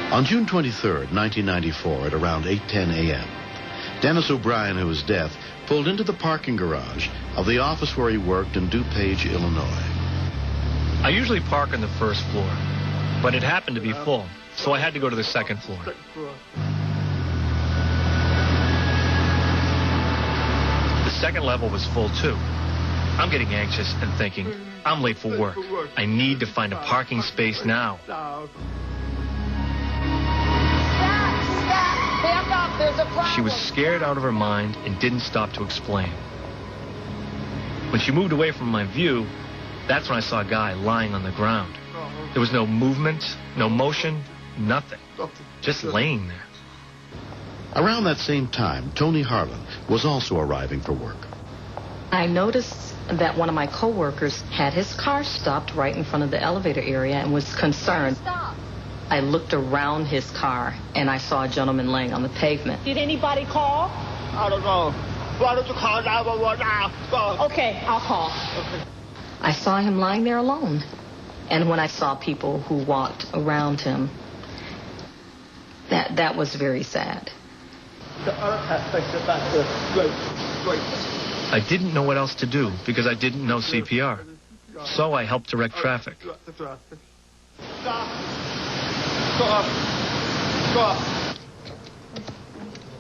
On June 23rd, 1994, at around 8:10 a.m., Dennis O'Brien, who was deaf, pulled into the parking garage of the office where he worked in DuPage, Illinois. I usually park on the first floor, but it happened to be full, so I had to go to the second floor. The second level was full, too. I'm getting anxious and thinking, I'm late for work. I need to find a parking space now. Back up, there's a problem. She was scared out of her mind and didn't stop to explain. When she moved away from my view, that's when I saw a guy lying on the ground. There was no movement, no motion, nothing. Just laying there. Around that same time, Tony Harlan was also arriving for work. I noticed that one of my coworkers had his car stopped right in front of the elevator area and was concerned. Stop. I looked around his car and I saw a gentleman laying on the pavement. Did anybody call? I don't know. Why don't you call 911 now? Okay, I'll call. Okay. I saw him lying there alone. And when I saw people who walked around him, that was very sad. The other aspect of that is great. I didn't know what else to do because I didn't know CPR. So I helped direct traffic. Stop.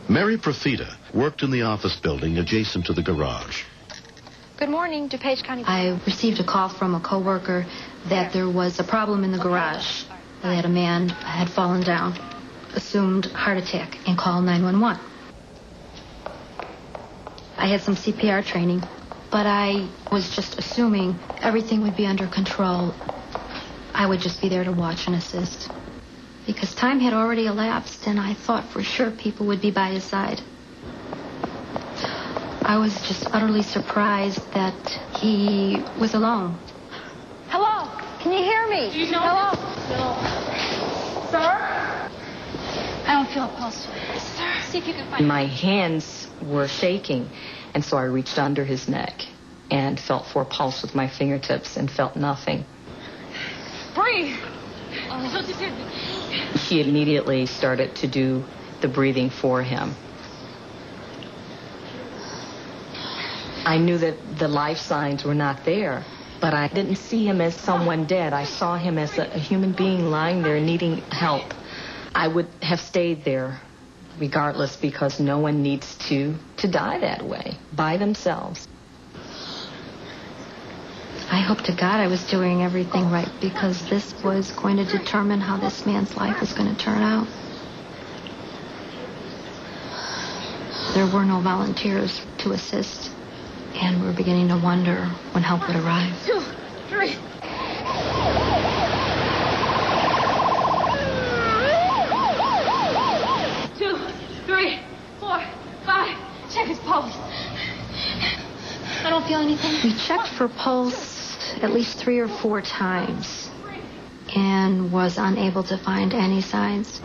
Mary Profita worked in the office building adjacent to the garage. Good morning, DuPage County. I received a call from a coworker that there was a problem in the garage, that a man had fallen down, assumed heart attack, and called 911. I had some CPR training, but I was just assuming everything would be under control. I would just be there to watch and assist. Because time had already elapsed, and I thought for sure people would be by his side. I was just utterly surprised that he was alone. Hello? Can you hear me? Do you know Hello? No. Sir? I don't feel a pulse. Sir, see if you can find My hands were shaking, and so I reached under his neck and felt for a pulse with my fingertips and felt nothing. Breathe. He immediately started to do the breathing for him. I knew that the life signs were not there, but I didn't see him as someone dead. I saw him as a human being lying there needing help. I would have stayed there regardless, because no one needs to die that way by themselves. I hope to God I was doing everything right, because this was going to determine how this man's life was going to turn out. There were no volunteers to assist, and we're beginning to wonder when help would arrive. 2, 3. Check his pulse. I don't feel anything. We checked for pulse at least 3 or 4 times and was unable to find any signs.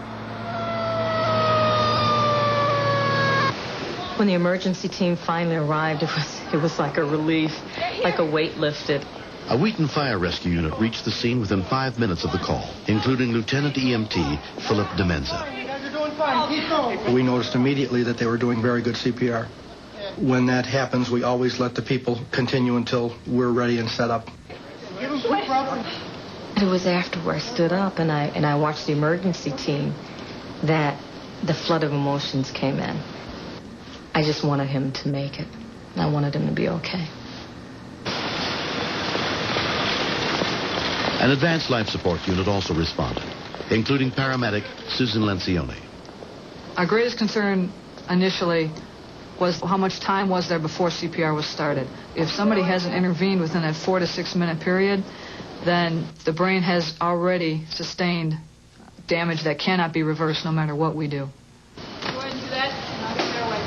When the emergency team finally arrived, it was like a relief, like a weight lifted. A Wheaton Fire Rescue Unit reached the scene within 5 minutes of the call, including Lieutenant EMT Philip Demenza. We noticed immediately that they were doing very good CPR. When that happens, we always let the people continue until we're ready and set up. It was after I stood up and I watched the emergency team that the flood of emotions came in. I just wanted him to make it. I wanted him to be okay. An advanced life support unit also responded, including paramedic Susan Lencioni. Our greatest concern initially was how much time was there before CPR was started. If somebody hasn't intervened within that 4 to 6 minute period, then the brain has already sustained damage that cannot be reversed no matter what we do. Go ahead and do that, and I'll get their way.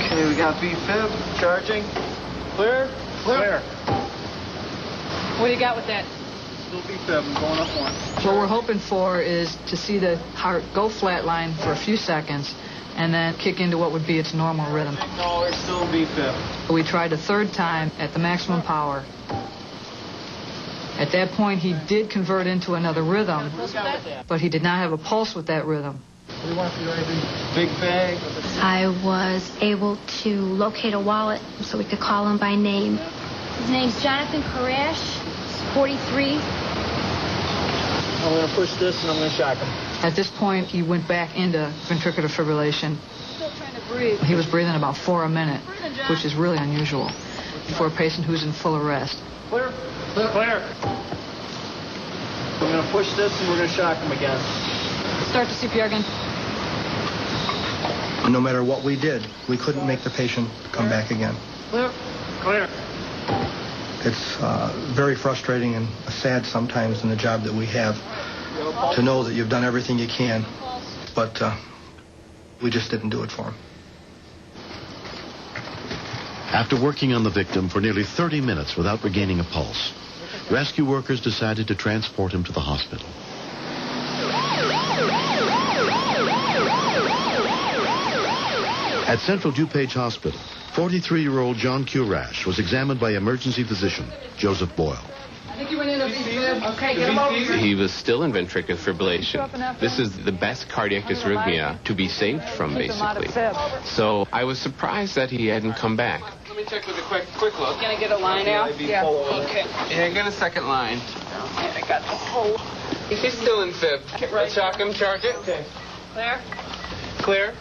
Okay, we got B-fib, charging. Clear? Clear. What do you got with that? Still B-fib, I'm going up 1. What we're hoping for is to see the heart go flatline for a few seconds and then kick into what would be its normal rhythm. No, it's still B-fib. We tried a third time at the maximum power. At that point, he did convert into another rhythm, but he did not have a pulse with that rhythm. Big bag. I was able to locate a wallet so we could call him by name. His name's Jonathan Koresh. He's 43. I'm going to push this and I'm going to shock him. At this point, he went back into ventricular fibrillation. Still trying to breathe. He was breathing about 4 a minute, which is really unusual for a patient who's in full arrest. Clear. Clear. Clear. We're going to push this and we're going to shock him again. Start the CPR again. No matter what we did, we couldn't make the patient come back again. Clear. Clear. It's very frustrating and sad sometimes in the job that we have to know that you've done everything you can, but we just didn't do it for him. After working on the victim for nearly 30 minutes without regaining a pulse, rescue workers decided to transport him to the hospital. At Central DuPage Hospital, 43-year-old John Kurash was examined by emergency physician Joseph Boyle. I think you went in a okay, get him over here. He was still in ventricular fibrillation. This is the best cardiac dysrhythmia to be saved from, basically. So I was surprised that he hadn't come back. Let me check with a quick look. Can I get a line out? Yeah. Okay. Yeah, I got a second line. Okay, I got the whole. He's still in fib. Let's shock him, charge it. Okay. Clear? Clear.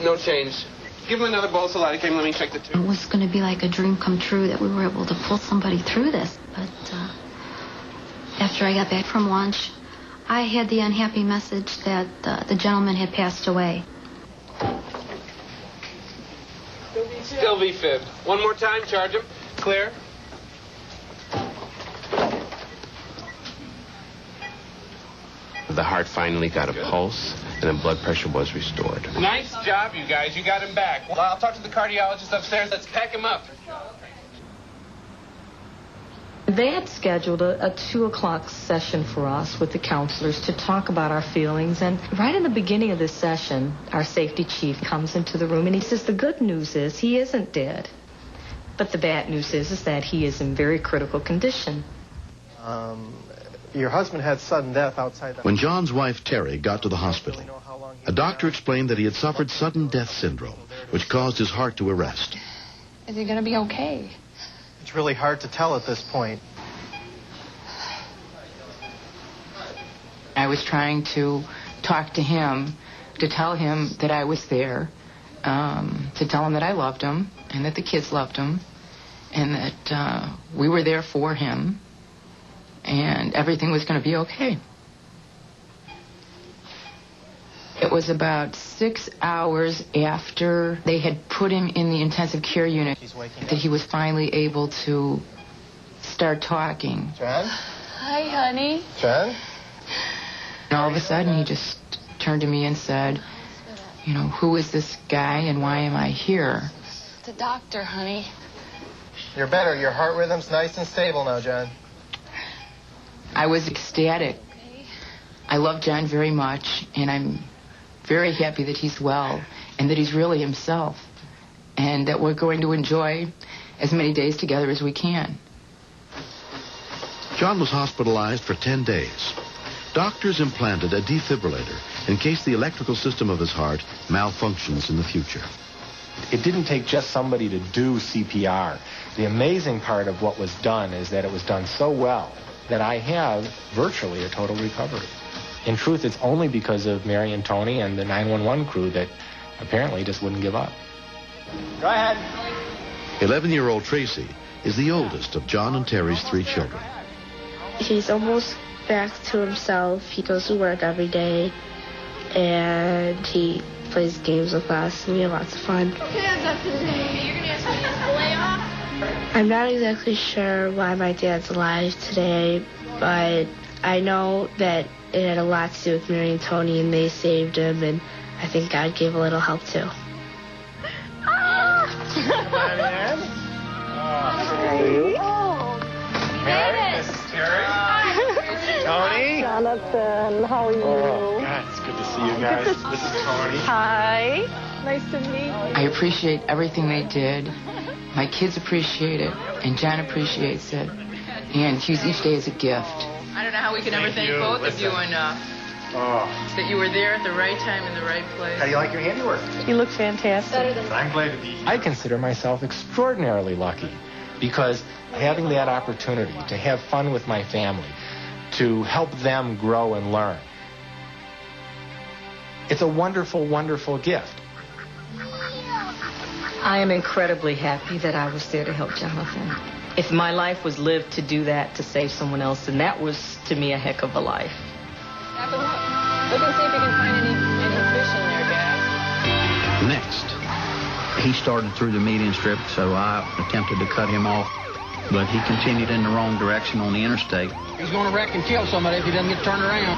No change. Give him another bolus of lidocaine. Let me check the tube. It was going to be like a dream come true that we were able to pull somebody through this. But after I got back from lunch, I had the unhappy message that the gentleman had passed away. Still V-fibbed. One more time, charge him. Clear. The heart finally got a pulse, and the blood pressure was restored. Nice job, you guys. You got him back. Well, I'll talk to the cardiologist upstairs. Let's pack him up. They had scheduled a 2 o'clock session for us with the counselors to talk about our feelings. And right in the beginning of this session, our safety chief comes into the room and he says, the good news is he isn't dead. But the bad news is that he is in very critical condition. Your husband had sudden death outside the... When John's wife, Terry, got to the hospital, a doctor explained that he had suffered sudden death syndrome, which caused his heart to arrest. Is he going to be okay? It's really hard to tell at this point. I was trying to talk to him, to tell him that I was there, to tell him that I loved him, and that the kids loved him, and that we were there for him, and everything was going to be okay. It was about 6 hours after they had put him in the intensive care unit that he was finally able to start talking. John? Hi, honey. John? And all of a sudden, he just turned to me and said, you know, who is this guy and why am I here? The doctor, honey. You're better. Your heart rhythm's nice and stable now, John. I was ecstatic. I love John very much, and I'm very happy that he's well and that he's really himself and that we're going to enjoy as many days together as we can. John was hospitalized for 10 days. Doctors implanted a defibrillator in case the electrical system of his heart malfunctions in the future. It didn't take just somebody to do CPR. The amazing part of what was done is that it was done so well that I have virtually a total recovery. In truth, it's only because of Mary and Tony and the 911 crew that apparently just wouldn't give up. Go ahead. 11-year-old Tracy is the oldest of John and Terry's 3 children. He's almost back to himself. He goes to work every day, and he plays games with us, and we have lots of fun. I'm not exactly sure why my dad's alive today, but I know that it had a lot to do with Mary and Tony, and they saved him, and I think God gave a little help, too. Come on in. Mary, Terry. Tony. Jonathan, how are you? Oh, God, it's good to see you guys. This is Tony. Hi. Nice to meet you. I appreciate everything they did, My kids appreciate it, and John appreciates it, and he views each day as a gift. I don't know how we can ever thank both of you enough. That you were there at the right time in the right place. How do you like your handiwork? You look fantastic. I'm glad to be here. I consider myself extraordinarily lucky because having that opportunity to have fun with my family, to help them grow and learn, it's a wonderful, wonderful gift. I am incredibly happy that I was there to help Jonathan. If my life was lived to do that, to save someone else, then that was, to me, a heck of a life. Look and see if you can find any fish in there, guys. Next, he started through the median strip, so I attempted to cut him off, but he continued in the wrong direction on the interstate. He's going to wreck and kill somebody if he doesn't get turned around.